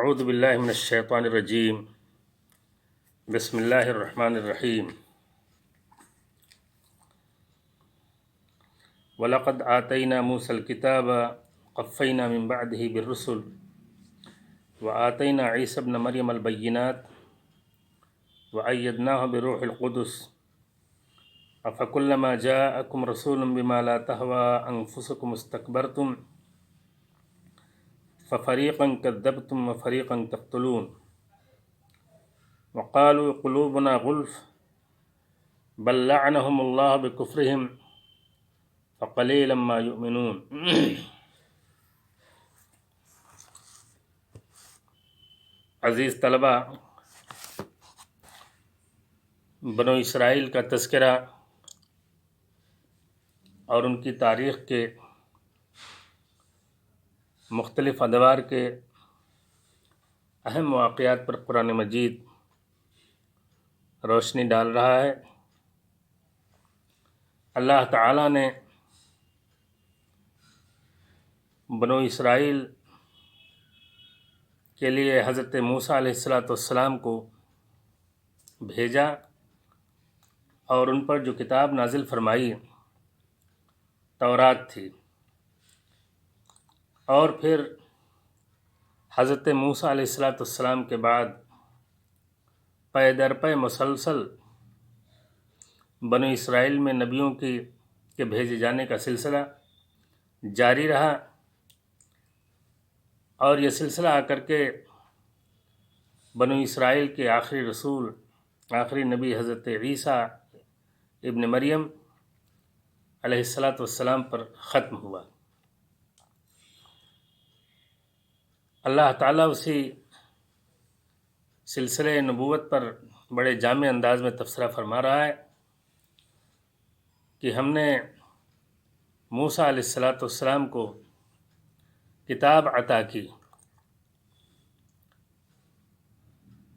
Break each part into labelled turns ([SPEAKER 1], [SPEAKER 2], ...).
[SPEAKER 1] اعوذ باللہ من الشیطان الرجیم بسم اللہ الرحمن الرحیم وَلَقَدْ آتَيْنَا مُوسَى الْكِتَابَ قَفَّيْنَا مِن بَعْدِهِ بِالرُّسُلِ وَآتَيْنَا عِيسَى ابْنَ مَرْيَمَ الْبَيِّنَاتِ وَأَيَّدْنَاهُ بِرُوحِ الْقُدُسِ أَفَكُلَّمَا جَاءَكُمْ رَسُولٌ بِمَا لَا تَهْوَىٰ أَنفُسُكُمُ اسْتَكْبَرْتُمْ فَفَرِيقًا كَذَّبْتُمْ وَفَرِيقًا تَقْتُلُونَ وَقَالُوا قُلُوبُنَا غُلْفٌ بَل لَّعَنَهُمُ اللَّهُ بِكُفْرِهِمْ فَقَلِيلًا مَّا يُؤْمِنُونَ۔ عزیز طلبہ، بنو اسرائیل کا تذکرہ اور ان کی تاریخ کے مختلف ادوار کے اہم واقعات پر قرآن مجید روشنی ڈال رہا ہے۔ اللہ تعالیٰ نے بنو اسرائیل کے لیے حضرت موسیٰ علیہ السلام کو بھیجا اور ان پر جو کتاب نازل فرمائی تورات تھی، اور پھر حضرت موسیٰ علیہ السلام کے بعد پے در پے مسلسل بنو اسرائیل میں نبیوں کے بھیجے جانے کا سلسلہ جاری رہا، اور یہ سلسلہ آ کر کے بنو اسرائیل کے آخری رسول، آخری نبی حضرت عیسیٰ ابن مریم علیہ السلام پر ختم ہوا۔ اللہ تعالیٰ اسی سلسلے نبوت پر بڑے جامع انداز میں تبصرہ فرما رہا ہے کہ ہم نے موسیٰ علیہ السلام کو کتاب عطا کی۔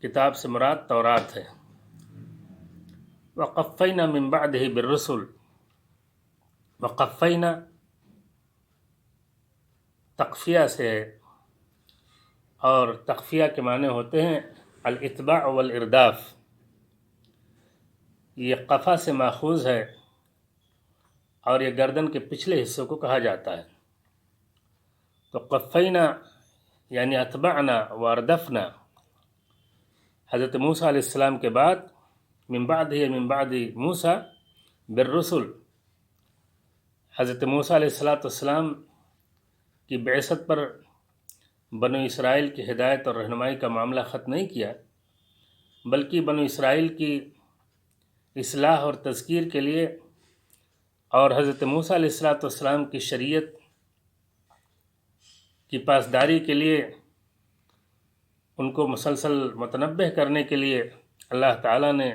[SPEAKER 1] کتاب سے مراد تورات ہے۔ وَقَفَّيْنَا مِن بَعْدِهِ بِالرُّسُلِ، وَقَفَّيْنَا تقفیہ سے ہے، اور تقفیہ کے معنی ہوتے ہیں الاتباع والارداف۔ یہ قفا سے ماخوذ ہے اور یہ گردن کے پچھلے حصے کو کہا جاتا ہے۔ تو قفینا یعنی اتبعنا واردفنا، حضرت موسیٰ علیہ السلام کے بعد من بعد موسیٰ بالرسل، حضرت موسیٰ علیہ السلام کی بعثت پر بنو اسرائیل کی ہدایت اور رہنمائی کا معاملہ ختم نہیں کیا، بلکہ بنو اسرائیل کی اصلاح اور تذکیر کے لیے اور حضرت موسیٰ علیہ السلام کی شریعت کی پاسداری کے لیے ان کو مسلسل متنبہ کرنے کے لیے اللہ تعالیٰ نے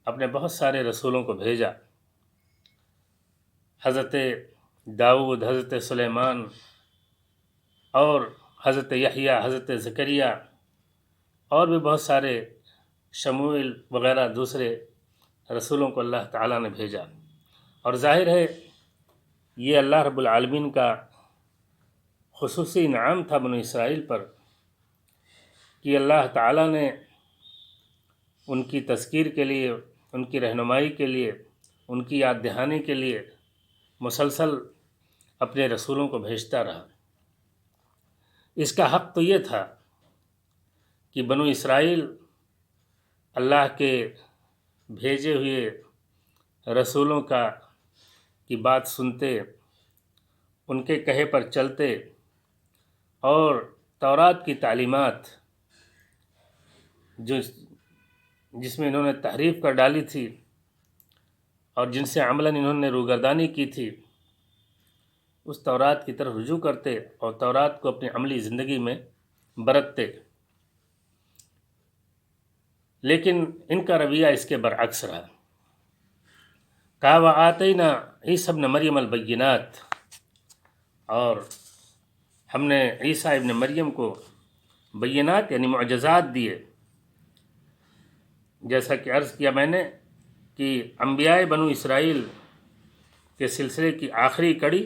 [SPEAKER 1] اپنے بہت سارے رسولوں کو بھیجا۔ حضرت داؤد، حضرت سلیمان اور حضرت یحییٰ، حضرت زکریا اور بھی بہت سارے شموئیل وغیرہ دوسرے رسولوں کو اللہ تعالیٰ نے بھیجا، اور ظاہر ہے یہ اللہ رب العالمین کا خصوصی انعام تھا بنو اسرائیل پر کہ اللہ تعالیٰ نے ان کی تذکیر کے لیے، ان کی رہنمائی کے لیے، ان کی یاد دہانی کے لیے مسلسل اپنے رسولوں کو بھیجتا رہا۔ اس کا حق تو یہ تھا کہ بنو اسرائیل اللہ کے بھیجے ہوئے رسولوں کی بات سنتے، ان کے کہے پر چلتے، اور تورات کی تعلیمات جس میں انہوں نے تحریف کر ڈالی تھی اور جن سے عملاً انہوں نے روگردانی کی تھی، اس تورات کی طرف رجوع کرتے اور تورات کو اپنی عملی زندگی میں برتتے۔ لیکن ان کا رویہ اس کے برعکس رہا۔ کہا وَآتَيْنَا عِيسَى ابْنَ مَرْيَمَ الْبَيِّنَاتِ، اور ہم نے عیسیٰ ابن مریم کو بینات یعنی معجزات دیے۔ جیسا کہ عرض کیا میں نے کہ انبیاء بنو اسرائیل کے سلسلے کی آخری کڑی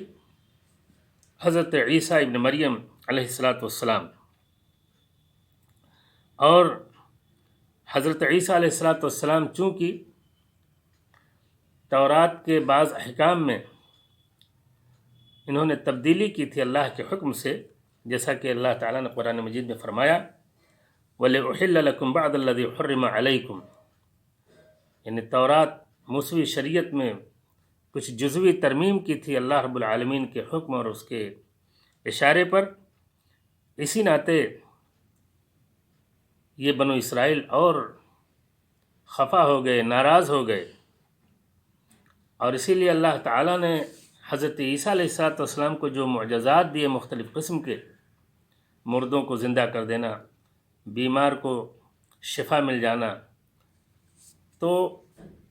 [SPEAKER 1] حضرت عیسیٰ ابن مریم علیہ السلام، اور حضرت عیسیٰ علیہ السلام چونکہ تورات کے بعض احکام میں انہوں نے تبدیلی کی تھی اللہ کے حکم سے، جیسا کہ اللہ تعالیٰ نے قرآن مجید میں فرمایا وَلِأُحِلَّ لَكُمْ بَعْضَ الَّذِي حُرِّمَ عَلَيْكُمْ، یعنی تورات موسوی شریعت میں کچھ جزوی ترمیم کی تھی اللہ رب العالمین کے حکم اور اس کے اشارے پر، اسی ناطے یہ بنو اسرائیل اور خفا ہو گئے، ناراض ہو گئے، اور اسی لیے اللہ تعالیٰ نے حضرت عیسیٰ علیہ السلام کو جو معجزات دیے مختلف قسم کے، مردوں کو زندہ کر دینا، بیمار کو شفا مل جانا، تو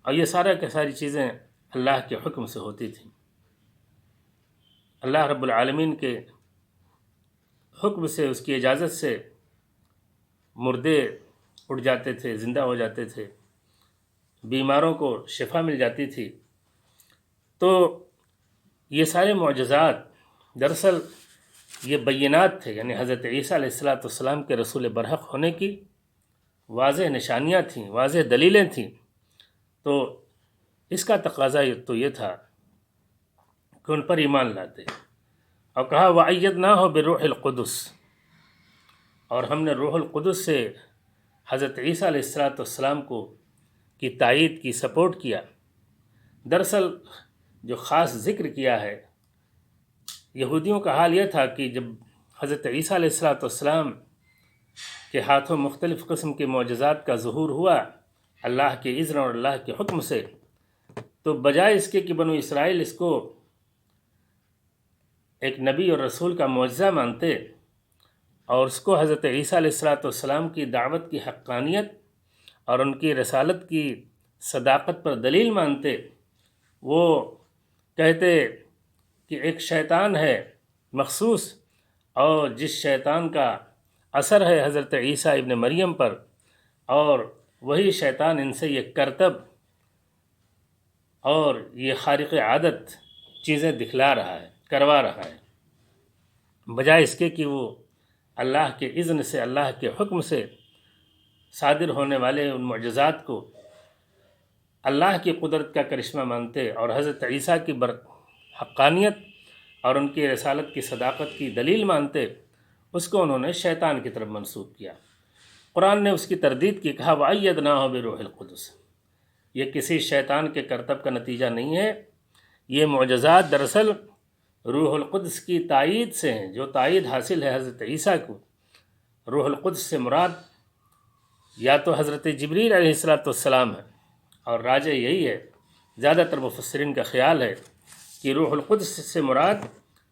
[SPEAKER 1] اور یہ ساری چیزیں اللہ کے حکم سے ہوتی تھیں۔ اللہ رب العالمین کے حکم سے، اس کی اجازت سے مردے اٹھ جاتے تھے، زندہ ہو جاتے تھے، بیماروں کو شفا مل جاتی تھی۔ تو یہ سارے معجزات دراصل یہ بینات تھے، یعنی حضرت عیسیٰ علیہ السلام کے رسول برحق ہونے کی واضح نشانیاں تھیں، واضح دلیلیں تھیں۔ تو اس کا تقاضا تو یہ تھا کہ ان پر ایمان لاتے، اور کہا وَأَيَّدْنَاهُ بِالرُّوحِ الْقُدُسِ، اور ہم نے روح القدس سے حضرت عیسیٰ علیہ السلام کو کی تائید کی، سپورٹ کیا۔ دراصل جو خاص ذکر کیا ہے، یہودیوں کا حال یہ تھا کہ جب حضرت عیسیٰ علیہ السلام کے ہاتھوں مختلف قسم کے معجزات کا ظہور ہوا اللہ کے اذن اور اللہ کے حکم سے، تو بجائے اس کے کہ بنو اسرائیل اس کو ایک نبی اور رسول کا معجزہ مانتے اور اس کو حضرت عیسیٰ علیہ السلام کی دعوت کی حقانیت اور ان کی رسالت کی صداقت پر دلیل مانتے، وہ کہتے کہ ایک شیطان ہے مخصوص، اور جس شیطان کا اثر ہے حضرت عیسیٰ ابن مریم پر، اور وہی شیطان ان سے یہ کرتب اور یہ خارق عادت چیزیں دکھلا رہا ہے، کروا رہا ہے، بجائے اس کے کہ وہ اللہ کے اذن سے، اللہ کے حکم سے صادر ہونے والے ان معجزات کو اللہ کی قدرت کا کرشمہ مانتے اور حضرت عیسیٰ کی حقانیت اور ان کی رسالت کی صداقت کی دلیل مانتے، اس کو انہوں نے شیطان کی طرف منسوب کیا۔ قرآن نے اس کی تردید کی، کہا وَأَيَّدْنَاهُ بِرُوحِ الْقُدُسِ، یہ کسی شیطان کے کرتب کا نتیجہ نہیں ہے، یہ معجزات دراصل روح القدس کی تائید سے ہیں، جو تائید حاصل ہے حضرت عیسیٰ کو۔ روح القدس سے مراد یا تو حضرت جبریل علیہ السلام ہے، اور راجع یہی ہے، زیادہ تر مفسرین کا خیال ہے کہ روح القدس سے مراد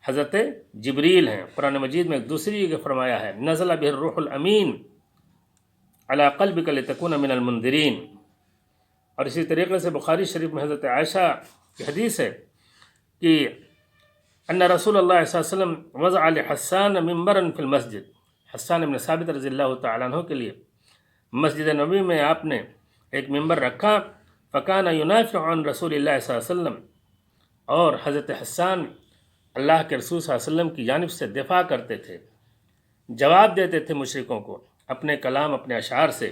[SPEAKER 1] حضرت جبریل ہیں۔ قرآن مجید میں ایک دوسری جگہ فرمایا ہے نزل بہ الروح الامین علی قلبک لتکون من المنذرین، اور اسی طریقے سے بخاری شریف میں حضرت عائشہ کی حدیث ہے کہ ان رسول اللہ صلی اللہ علیہ وسلم وضع لحسان منبرا فی المسجد، حسان بن ثابت رضی اللہ تعالیٰ عنہ کے لیے مسجد نبوی میں آپ نے ایک منبر رکھا، فکان ینافع عن رسول اللہ صلی اللہ علیہ وسلم، اور حضرت حسان اللہ کے رسول صلی اللہ علیہ وسلم کی جانب سے دفاع کرتے تھے، جواب دیتے تھے مشرکوں کو اپنے کلام، اپنے اشعار سے۔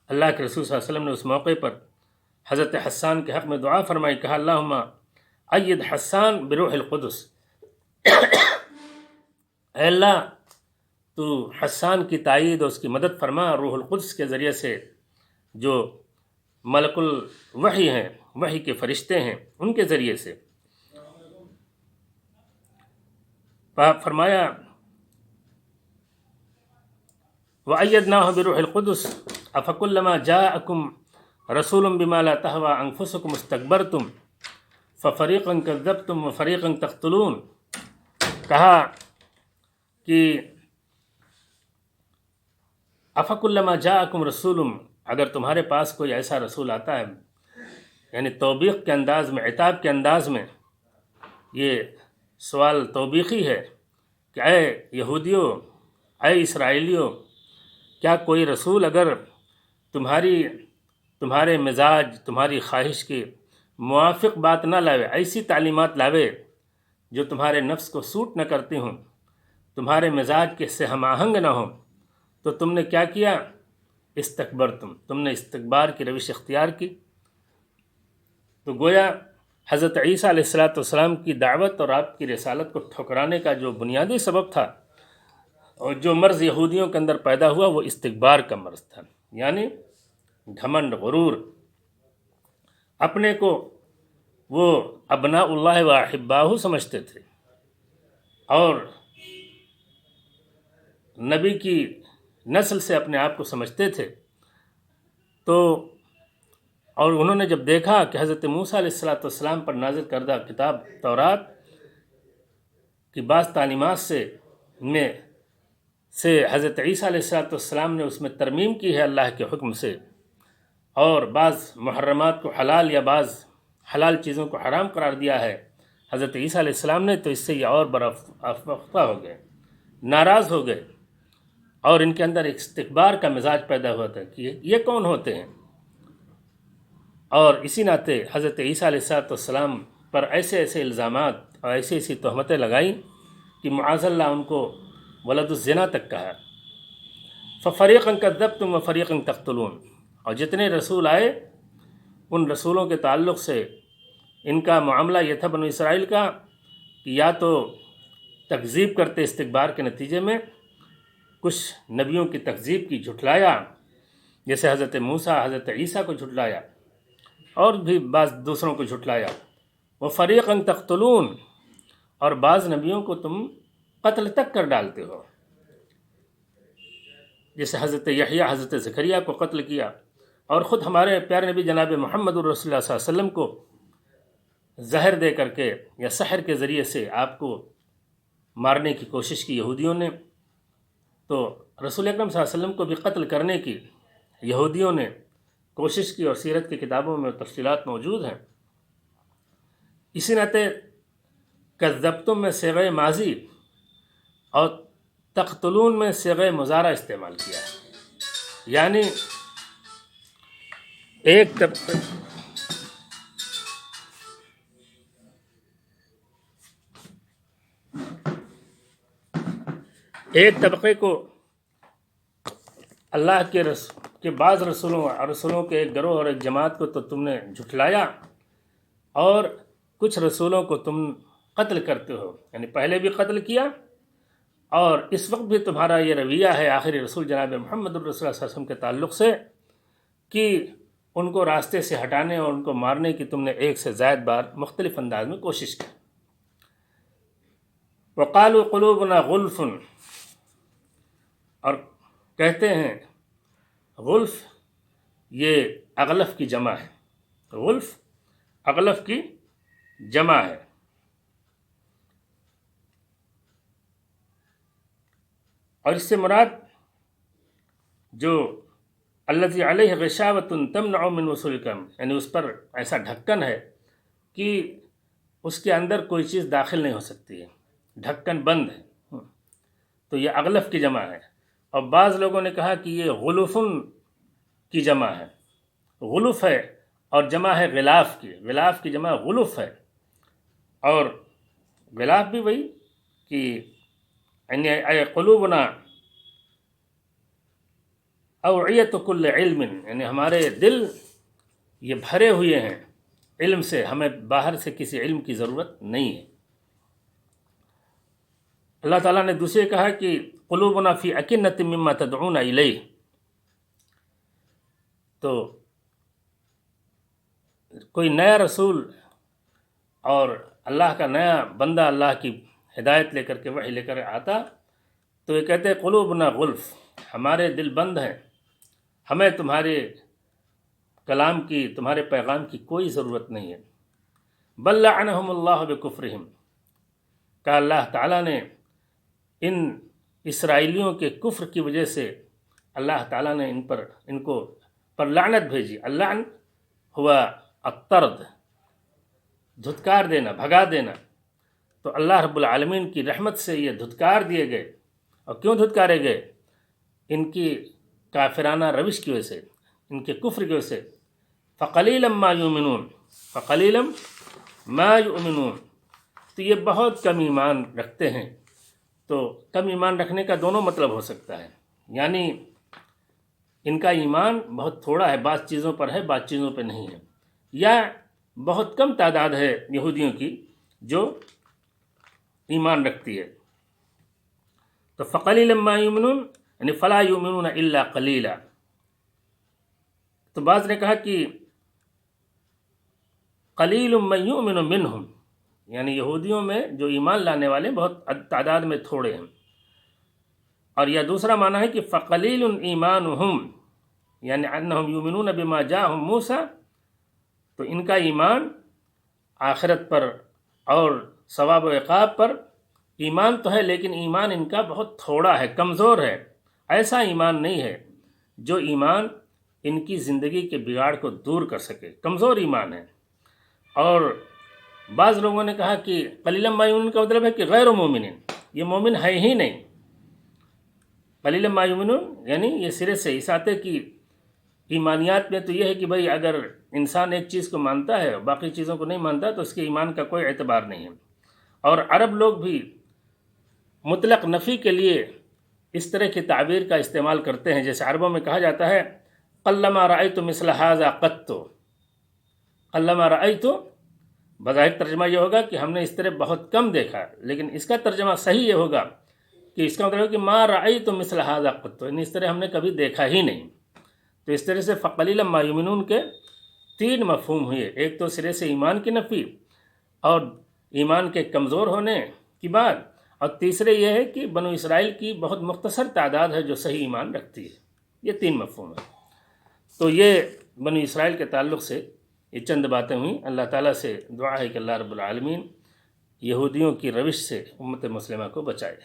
[SPEAKER 1] اللہ کے رسول صلی اللہ علیہ وسلم نے اس موقع پر حضرت حسان کے حق میں دعا فرمائی، کہا اللہم اید حسان بروح القدس، اے اللہ تو حسان کی تائید اور اس کی مدد فرما روح القدس کے ذریعے سے، جو ملک الوحی ہیں، وحی کے فرشتے ہیں، ان کے ذریعے سے۔ فرمایا وَأَيَّدْنَاهُ بِرُوحِ الْقُدُسِ أَفَكُلَّمَا جَاءَكُمْ رَسُولٌ بِمَا لَا تَهْوَىٰ أَنفُسُكُمُ اسْتَكْبَرْتُمْ فَفَرِيقًا كَذَّبْتُمْ وَفَرِيقًا تَقْتُلُونَ، کہا کہ أَفَكُلَّمَا جَاءَكُمْ رَسُولٌ، اگر تمہارے پاس کوئی ایسا رسول آتا ہے، یعنی توبیخ کے انداز میں، عتاب کے انداز میں، یہ سوال توبیخی ہے کہ اے یہودیوں، اے اسرائیلیوں، کیا کوئی رسول اگر تمہارے مزاج، تمہاری خواہش کے موافق بات نہ لاوے، ایسی تعلیمات لاوے جو تمہارے نفس کو سوٹ نہ کرتی ہوں، تمہارے مزاج کے سے ہم آہنگ نہ ہوں، تو تم نے کیا کیا؟ استکبرتم، تم نے استکبار کی روش اختیار کی۔ تو گویا حضرت عیسیٰ علیہ السلام کی دعوت اور آپ کی رسالت کو ٹھکرانے کا جو بنیادی سبب تھا اور جو مرض یہودیوں کے اندر پیدا ہوا وہ استکبار کا مرض تھا، یعنی گھمنڈ، غرور، اپنے کو وہ ابناء اللہ و احباہ سمجھتے تھے اور نبی کی نسل سے اپنے آپ کو سمجھتے تھے۔ تو اور انہوں نے جب دیکھا کہ حضرت موسیٰ علیہ السلام پر نازل کردہ کتاب تورات کی بعض تعلیمات سے حضرت عیسیٰ علیہ السلام نے اس میں ترمیم کی ہے اللہ کے حکم سے، اور بعض محرمات کو حلال یا بعض حلال چیزوں کو حرام قرار دیا ہے حضرت عیسیٰ علیہ السلام نے، تو اس سے یہ اور برافقہ ہو گئے، ناراض ہو گئے، اور ان کے اندر ایک استکبار کا مزاج پیدا ہوا تھا کہ یہ کون ہوتے ہیں، اور اسی ناطے حضرت عیسیٰ علیہ السلام پر ایسے ایسے الزامات اور ایسی ایسی تہمتیں لگائیں کہ معاذ اللہ ان کو ولد الزنا تک کہا۔ فَفَرِيقًا كَذَّبْتُمْ وَفَرِيقًا تَقْتُلُونَ، اور جتنے رسول آئے ان رسولوں کے تعلق سے ان کا معاملہ یہ تھا بنو اسرائیل کا کہ یا تو تکذیب کرتے استکبار کے نتیجے میں، کچھ نبیوں کی تکذیب کی، جھٹلایا، جیسے حضرت موسیٰ حضرت عیسیٰ کو جھٹلایا اور بھی بعض دوسروں کو جھٹلایا۔ وَفَرِيقًا تَقْتُلُونَ، اور بعض نبیوں کو تم قتل تک کر ڈالتے ہو، جیسے حضرت یحییٰ حضرت زکریا کو قتل کیا، اور خود ہمارے پیارے نبی جناب محمد الرسول اللہ صلی اللہ علیہ وسلم کو زہر دے کر کے یا سحر کے ذریعے سے آپ کو مارنے کی کوشش کی یہودیوں نے۔ تو رسول اکرم صلی اللہ علیہ وسلم کو بھی قتل کرنے کی یہودیوں نے کوشش کی، اور سیرت کی کتابوں میں تفصیلات موجود ہیں۔ اسی ناطے کذبتم میں صیغہ ماضی اور تقتلون میں صیغہ مضارع استعمال کیا ہے، یعنی ایک طبقے کو اللہ کے بعض رسولوں کے ایک گروہ اور ایک جماعت کو تو تم نے جھٹلایا، اور کچھ رسولوں کو تم قتل کرتے ہو، یعنی پہلے بھی قتل کیا اور اس وقت بھی تمہارا یہ رویہ ہے آخری رسول جناب محمد الرسول صلی اللہ علیہ وسلم کے تعلق سے کہ ان کو راستے سے ہٹانے اور ان کو مارنے کی تم نے ایک سے زائد بار مختلف انداز میں کوشش کی۔ وقالوا قلوبنا غلف، اور کہتے ہیں غلف یہ اغلف کی جمع ہے، غلف اغلف کی جمع ہے، اور اس سے مراد جو الذی علیہ غشاوۃ تمنع من وصول الکلام، یعنی اس پر ایسا ڈھکن ہے کہ اس کے اندر کوئی چیز داخل نہیں ہو سکتی ہے، ڈھکن بند ہے، تو یہ اغلف کی جمع ہے۔ اور بعض لوگوں نے کہا کہ یہ غلفن کی جمع ہے، غلف ہے اور جمع ہے غلاف کی، غلاف کی جمع غلف ہے، اور غلاف بھی وہی کہ یعنی اے قلوبنا اوعیت کل علم، یعنی ہمارے دل یہ بھرے ہوئے ہیں علم سے، ہمیں باہر سے کسی علم کی ضرورت نہیں ہے۔ اللہ تعالیٰ نے دوسرے کہا کہ قلوبنا فی اکنۃ مما تدعون الیہ، تو کوئی نیا رسول اور اللہ کا نیا بندہ اللہ کی ہدایت لے کر کے وحی لے کر آتا تو یہ کہتے قلوبنا غلف، ہمارے دل بند ہیں، ہمیں تمہارے کلام کی، تمہارے پیغام کی کوئی ضرورت نہیں ہے۔ بل لعنہم اللہ بکفرہم، کہ اللہ تعالیٰ نے ان اسرائیلیوں کے کفر کی وجہ سے اللہ تعالیٰ نے ان کو پر لعنت بھیجی۔ اللعن ہوا الطرد، دھتکار دینا، بھگا دینا، تو اللہ رب العالمین کی رحمت سے یہ دھتکار دیے گئے۔ اور کیوں دھتکارے گئے؟ ان کی کافرانہ روش کی وجہ سے، ان کے کفر کی وجہ سے۔ فَقَلِيلًا مَا يُؤْمِنُونَ، فَقَلِيلًا مَا يُؤْمِنُونَ، تو یہ بہت کم ایمان رکھتے ہیں۔ تو کم ایمان رکھنے کا دونوں مطلب ہو سکتا ہے، یعنی ان کا ایمان بہت تھوڑا ہے، بعض چیزوں پر ہے، بعض چیزوں پہ نہیں ہے، یا بہت کم تعداد ہے یہودیوں کی جو ایمان رکھتی ہے۔ تو فقلیلا ما یؤمنون یعنی فلا یؤمنون الا قلیلا۔ تو بعض نے کہا کہ قلیل من یؤمن منہم، یعنی یہودیوں میں جو ایمان لانے والے بہت تعداد میں تھوڑے ہیں، اور یا دوسرا معنی ہے کہ فقلیل ایمانہم یعنی انہم یؤمنون بما جاءہم موسیٰ، تو ان کا ایمان آخرت پر اور ثواب و عقاب پر ایمان تو ہے، لیکن ایمان ان کا بہت تھوڑا ہے، کمزور ہے، ایسا ایمان نہیں ہے جو ایمان ان کی زندگی کے بگاڑ کو دور کر سکے، کمزور ایمان ہے۔ اور بعض لوگوں نے کہا کہ قلیلا ما یؤمنون کا مطلب ہے کہ غیر مومنین، یہ مومن ہے ہی نہیں۔ قلیلا ما یؤمنون یعنی یہ سرے سے اس آتے کی ایمانیات میں تو یہ ہے کہ بھئی اگر انسان ایک چیز کو مانتا ہے باقی چیزوں کو نہیں مانتا تو اس کے ایمان کا کوئی اعتبار نہیں ہے۔ اور عرب لوگ بھی مطلق نفی کے لیے اس طرح کی تعبیر کا استعمال کرتے ہیں، جیسے عربوں میں کہا جاتا ہے قلما رأیت مثل ھذا قط، قلما رأیت بظاہر ترجمہ یہ ہوگا کہ ہم نے اس طرح بہت کم دیکھا، لیکن اس کا ترجمہ صحیح یہ ہوگا کہ اس کا مطلب ہے کہ ما رأیت مثل ھذا قط، یعنی اس طرح ہم نے کبھی دیکھا ہی نہیں۔ تو اس طرح سے فقلیلا ما یؤمنون کے تین مفہوم ہوئے، ایک تو سرے سے ایمان کی نفی اور ایمان کے کمزور ہونے کی بات، اور تیسرے یہ ہے کہ بنو اسرائیل کی بہت مختصر تعداد ہے جو صحیح ایمان رکھتی ہے۔ یہ تین مفہوم ہیں۔ تو یہ بنو اسرائیل کے تعلق سے یہ چند باتیں ہوئیں۔ اللہ تعالیٰ سے دعا ہے کہ اللہ رب العالمین یہودیوں کی روش سے امت مسلمہ کو بچائے۔